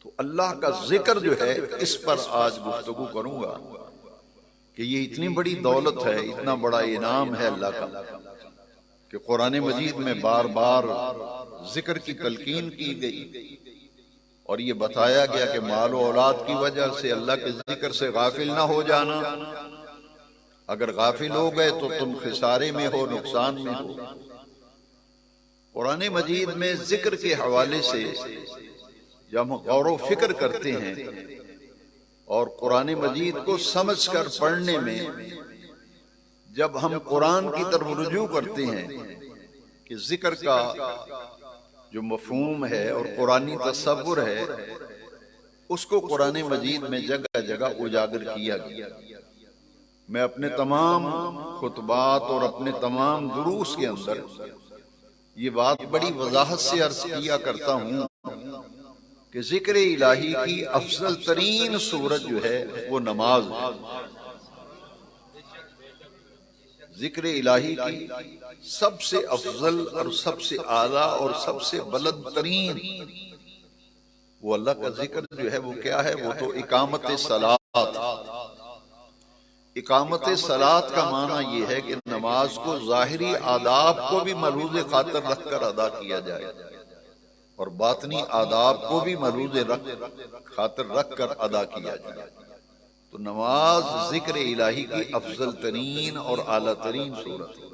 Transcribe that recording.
تو اللہ کا ذکر جو ہے اس پر آج گفتگو کروں گا کہ یہ اتنی بڑی دولت ہے، اتنا بڑا انعام ہے اللہ کا کہ قرآن مجید میں بار بار ذکر کی تلقین کی گئی اور یہ بتایا گیا کہ مال و اولاد کی وجہ سے اللہ کے ذکر سے غافل نہ ہو جانا، اگر غافل ہو گئے تو تم خسارے میں ہو، نقصان میں ہو۔ قرآن مجید میں ذکر کے حوالے سے جب ہم غور و فکر کرتے ہیں اور قرآن مجید کو سمجھ کر پڑھنے میں جب ہم قرآن کی طرف رجوع کرتے ہیں کہ ذکر کا جو مفہوم ہے اور قرآنی تصور ہے اس کو قرآن مجید میں جگہ جگہ اجاگر کیا گیا۔ میں اپنے تمام خطبات اور اپنے تمام دروس کے اندر یہ بات بڑی وضاحت سے عرض کیا کرتا ہوں کہ ذکر الہی کی افضل ترین صورت جو ہے وہ نماز ہے۔ ذکر الہی کی سب سے افضل اور سب سے اعلیٰ اور سب سے بلند ترین وہ اللہ کا ذکر جو ہے وہ کیا ہے؟ وہ تو اقامت صلاۃ۔ اقامت صلاۃ کا معنی یہ ہے کہ نماز کو ظاہری آداب کو بھی ملحوظ خاطر رکھ کر ادا کیا جائے اور باطنی آداب کو بھی ملحوظ خاطر رکھ کر ادا کیا جائے۔ تو نماز ذکر الہی کی افضل ترین اور اعلیٰ ترین صورت ہے۔